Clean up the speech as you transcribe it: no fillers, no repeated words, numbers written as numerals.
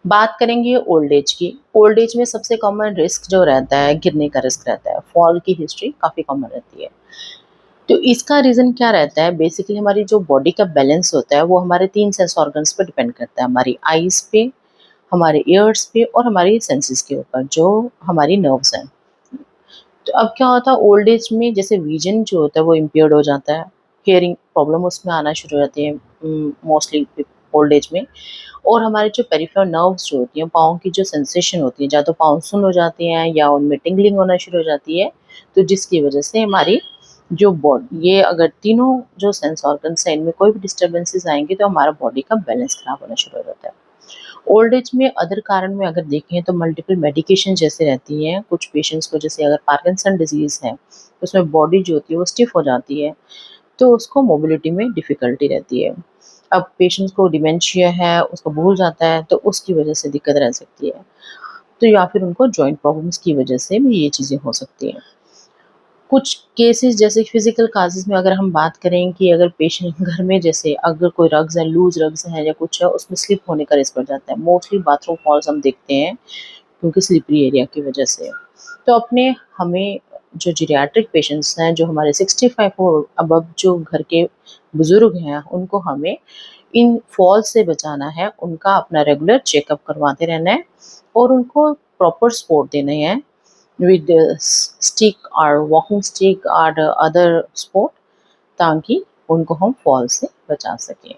बात करेंगे old age की। ओल्ड एज में सबसे कॉमन रिस्क जो रहता है, गिरने का रिस्क रहता है। फॉल की हिस्ट्री काफ़ी कॉमन रहती है। तो इसका रीज़न क्या रहता है? बेसिकली हमारी जो बॉडी का बैलेंस होता है, वो हमारे 3 सेंस ऑर्गन्स पे डिपेंड करता है। हमारी आइज़ पे, हमारे ईयर्स पे और हमारी सेंसेस के ऊपर, जो हमारी नर्व्स हैं। तो अब क्या होता है ओल्ड एज में, जैसे विज़न जो होता है वो इम्पेयर्ड हो जाता है। हियरिंग प्रॉब्लम उसमें आना शुरू हो जाती है मोस्टली ओल्ड एज में। और हमारे जो पेरिफेरल नर्व्स जो होती हैं, पाँव की जो सेंसेशन होती है, या तो पाँव सुन्न हो जाती हैं या उनमें टिंगलिंग होना शुरू हो जाती है। तो जिसकी वजह से हमारी जो बॉडी, ये अगर तीनों जो सेंस ऑर्गन्स हैं, इनमें कोई भी डिस्टर्बेंसेस आएँगी तो हमारा बॉडी का बैलेंस खराब होना शुरू हो जाता है। ओल्ड एज में अदर कारण में अगर देखें तो मल्टीपल मेडिकेशन जैसे रहती हैं। कुछ पेशेंट्स को, जैसे अगर पार्किंसन डिज़ीज़ है, उसमें बॉडी जो होती है वो स्टिफ हो जाती है, तो उसको मोबिलिटी में डिफ़िकल्टी रहती है। अब पेशेंट्स को डिमेंशिया है, उसको भूल जाता है, तो उसकी वजह से दिक्कत रह सकती है। तो या फिर उनको जॉइंट प्रॉब्लम्स की वजह से भी ये चीज़ें हो सकती हैं। कुछ केसेस जैसे फिज़िकल काज़ेज़ में अगर हम बात करें कि अगर पेशेंट घर में, जैसे अगर कोई रग्स है, लूज़ रग्स हैं या कुछ है, उसमें स्लिप होने का रिस्क बढ़ जाता है। मोस्टली बाथरूम फॉल्स हम देखते हैं क्योंकि स्लिपरी एरिया की वजह से। तो अपने हमें जो जीरियाट्रिक पेशेंट्स हैं, जो हमारे 65 और अबव जो घर के बुज़ुर्ग हैं, उनको हमें इन फॉल से बचाना है। उनका अपना रेगुलर चेकअप करवाते रहना है और उनको प्रॉपर सपोर्ट देने हैं with the stick or walking stick or other sport, ताकि उनको हम फॉल से बचा सकें।